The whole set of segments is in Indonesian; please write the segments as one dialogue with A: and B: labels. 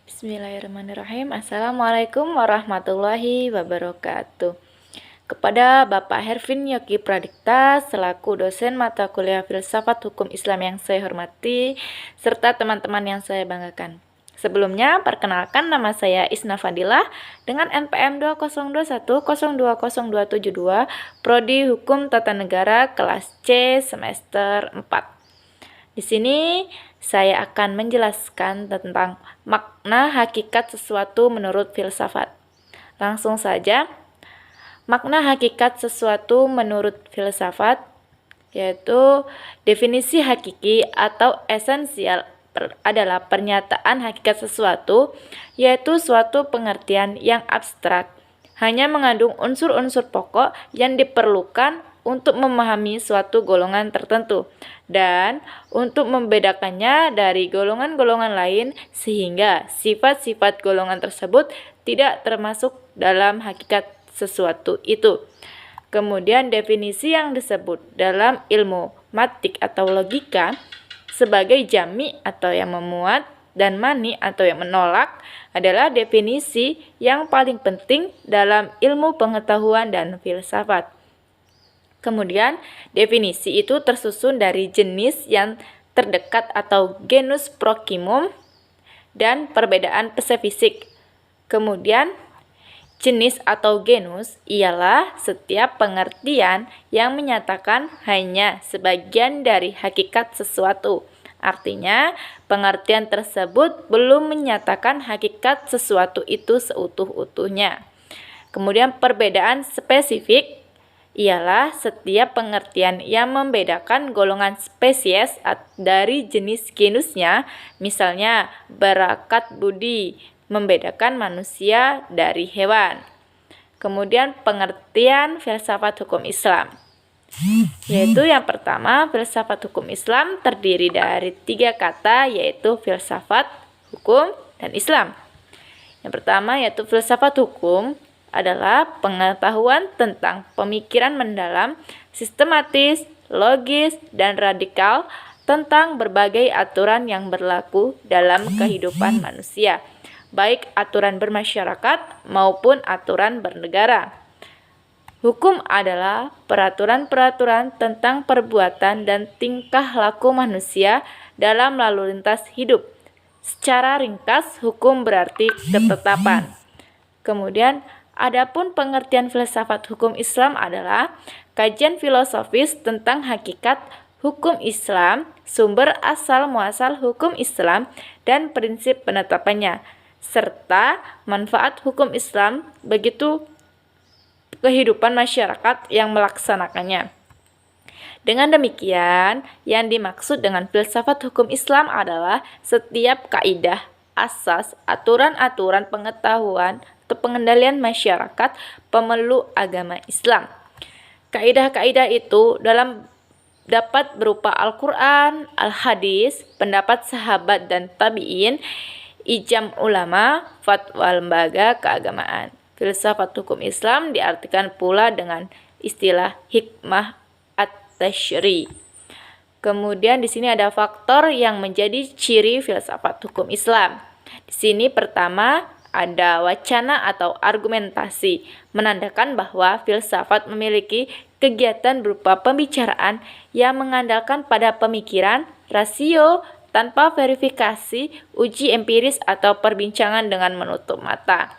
A: Bismillahirrahmanirrahim. Assalamualaikum warahmatullahi wabarakatuh. Kepada Bapak Hervin Yogi Pradikta selaku dosen mata kuliah Filsafat Hukum Islam yang saya hormati, serta teman-teman yang saya banggakan. Sebelumnya, perkenalkan nama saya Isna Fadilah dengan NPM 2021020272, Prodi Hukum Tata Negara kelas C semester 4. Di sini saya akan menjelaskan tentang makna hakikat sesuatu menurut filsafat. Langsung saja, makna hakikat sesuatu menurut filsafat yaitu definisi hakiki atau esensial adalah pernyataan hakikat sesuatu, yaitu suatu pengertian yang abstrak, hanya mengandung unsur-unsur pokok yang diperlukan untuk memahami suatu golongan tertentu dan untuk membedakannya dari golongan-golongan lain sehingga sifat-sifat golongan tersebut tidak termasuk dalam hakikat sesuatu itu. Kemudian definisi yang disebut dalam ilmu matematik atau logika sebagai jami atau yang memuat dan mani atau yang menolak adalah definisi yang paling penting dalam ilmu pengetahuan dan filsafat. Kemudian, definisi itu tersusun dari jenis yang terdekat atau genus proximum dan perbedaan spesifik. Kemudian, jenis atau genus ialah setiap pengertian yang menyatakan hanya sebagian dari hakikat sesuatu. Artinya, pengertian tersebut belum menyatakan hakikat sesuatu itu seutuh-utuhnya. Kemudian, perbedaan spesifik ialah setiap pengertian yang membedakan golongan spesies dari jenis genusnya, misalnya berakat budi, membedakan manusia dari hewan. Kemudian pengertian filsafat hukum Islam, yaitu yang pertama, filsafat hukum Islam terdiri dari 3 kata, yaitu filsafat, hukum, dan Islam. Yang pertama yaitu filsafat hukum adalah pengetahuan tentang pemikiran mendalam, sistematis, logis, dan radikal tentang berbagai aturan yang berlaku dalam kehidupan manusia, baik aturan bermasyarakat maupun aturan bernegara. Hukum adalah peraturan-peraturan tentang perbuatan dan tingkah laku manusia dalam lalu lintas hidup. Secara ringkas, hukum berarti ketetapan. Kemudian, adapun pengertian filsafat hukum Islam adalah kajian filosofis tentang hakikat hukum Islam, sumber asal muasal hukum Islam, dan prinsip penetapannya, serta manfaat hukum Islam begitu kehidupan masyarakat yang melaksanakannya. Dengan demikian, yang dimaksud dengan filsafat hukum Islam adalah setiap kaidah, asas, aturan-aturan pengetahuan atau pengendalian masyarakat pemeluk agama Islam. Kaidah-kaidah itu dapat berupa Al-Quran, Al-Hadis, pendapat sahabat dan tabi'in, ijma ulama, fatwa lembaga keagamaan. Filsafat hukum Islam diartikan pula dengan istilah hikmah at-tasyri'. Kemudian di sini ada faktor yang menjadi ciri filsafat hukum Islam. Di sini pertama ada wacana atau argumentasi, menandakan bahwa filsafat memiliki kegiatan berupa pembicaraan yang mengandalkan pada pemikiran, rasio, tanpa verifikasi, uji empiris atau perbincangan dengan menutup mata.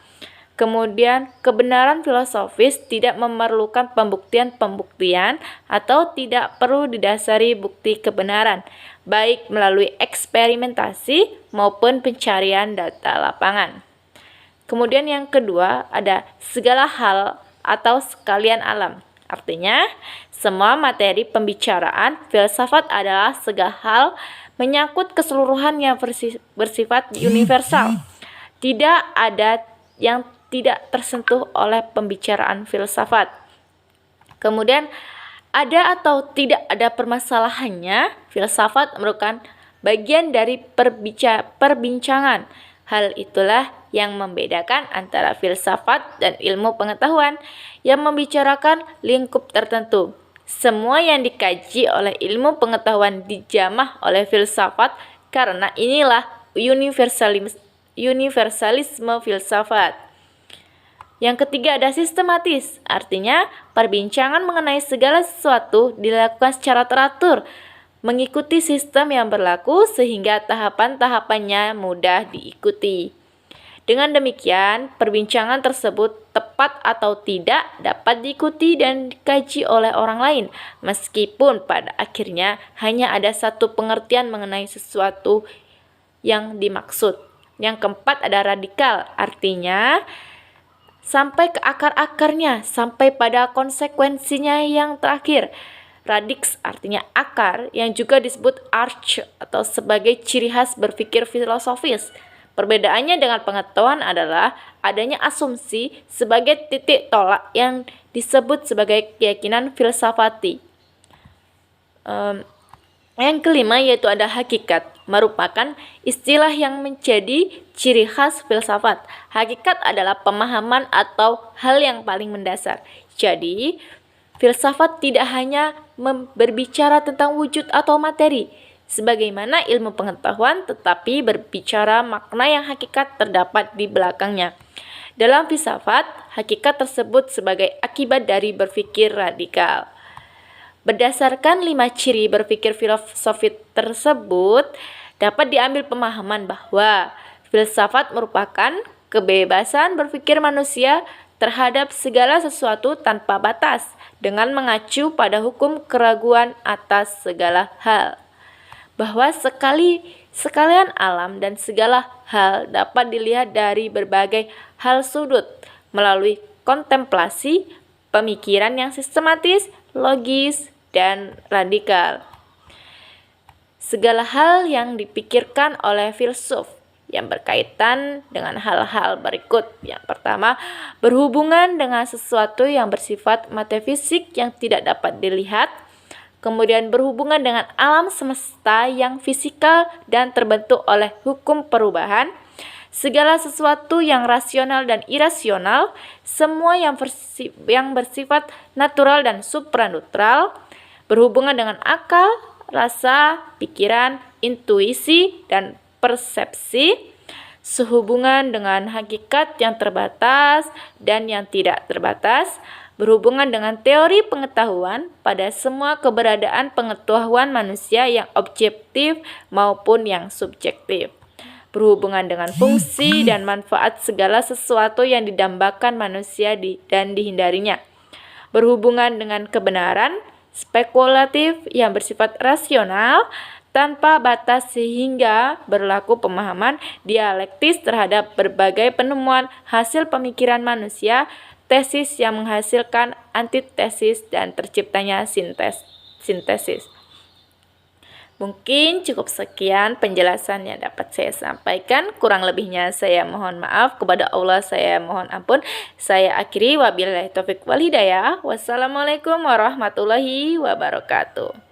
A: Kemudian, kebenaran filosofis tidak memerlukan pembuktian-pembuktian atau tidak perlu didasari bukti kebenaran, baik melalui eksperimentasi maupun pencarian data lapangan. Kemudian yang kedua ada segala hal atau sekalian alam. Artinya, semua materi pembicaraan filsafat adalah segala hal menyangkut keseluruhan yang bersifat universal. Tidak ada yang tidak tersentuh oleh pembicaraan filsafat. Kemudian, ada atau tidak ada permasalahannya, filsafat merupakan bagian dari perbincangan. Hal itulah yang membedakan antara filsafat dan ilmu pengetahuan yang membicarakan lingkup tertentu. Semua yang dikaji oleh ilmu pengetahuan dijamah oleh filsafat karena inilah universalisme filsafat. Yang ketiga ada sistematis, artinya perbincangan mengenai segala sesuatu dilakukan secara teratur, mengikuti sistem yang berlaku sehingga tahapan-tahapannya mudah diikuti. Dengan demikian, perbincangan tersebut tepat atau tidak dapat diikuti dan dikaji oleh orang lain, meskipun pada akhirnya hanya ada satu pengertian mengenai sesuatu yang dimaksud. Yang keempat ada radikal, artinya sampai ke akar-akarnya, sampai pada konsekuensinya yang terakhir. Radix artinya akar, yang juga disebut arch atau sebagai ciri khas berpikir filosofis. Perbedaannya dengan pengetahuan adalah adanya asumsi sebagai titik tolak yang disebut sebagai keyakinan filsafati. Yang kelima yaitu ada hakikat, merupakan istilah yang menjadi ciri khas filsafat. Hakikat adalah pemahaman atau hal yang paling mendasar. Jadi, filsafat tidak hanya berbicara tentang wujud atau materi, sebagaimana ilmu pengetahuan, tetapi berbicara makna yang hakikat terdapat di belakangnya. Dalam filsafat, hakikat tersebut sebagai akibat dari berpikir radikal. Berdasarkan 5 ciri berpikir filosofi tersebut, dapat diambil pemahaman bahwa filsafat merupakan kebebasan berpikir manusia terhadap segala sesuatu tanpa batas, dengan mengacu pada hukum keraguan atas segala hal. Bahwa sekalian alam dan segala hal dapat dilihat dari berbagai hal sudut melalui kontemplasi, pemikiran yang sistematis, logis, dan radikal. Segala hal yang dipikirkan oleh filsuf yang berkaitan dengan hal-hal berikut. Yang pertama, berhubungan dengan sesuatu yang bersifat metafisik yang tidak dapat dilihat. Kemudian berhubungan dengan alam semesta yang fisikal dan terbentuk oleh hukum perubahan, segala sesuatu yang rasional dan irasional, semua yang bersifat natural dan supranatural, berhubungan dengan akal, rasa, pikiran, intuisi, dan persepsi, sehubungan dengan hakikat yang terbatas dan yang tidak terbatas, berhubungan dengan teori pengetahuan pada semua keberadaan pengetahuan manusia yang objektif maupun yang subjektif, berhubungan dengan fungsi dan manfaat segala sesuatu yang didambakan manusia dan dihindarinya, berhubungan dengan kebenaran spekulatif yang bersifat rasional tanpa batas sehingga berlaku pemahaman dialektis terhadap berbagai penemuan hasil pemikiran manusia, tesis yang menghasilkan antitesis dan terciptanya sintesis. Mungkin cukup sekian penjelasan yang dapat saya sampaikan. Kurang lebihnya saya mohon maaf. Kepada Allah saya mohon ampun. Saya akhiri wabillahi taufik wal hidayah. Wassalamualaikum warahmatullahi wabarakatuh.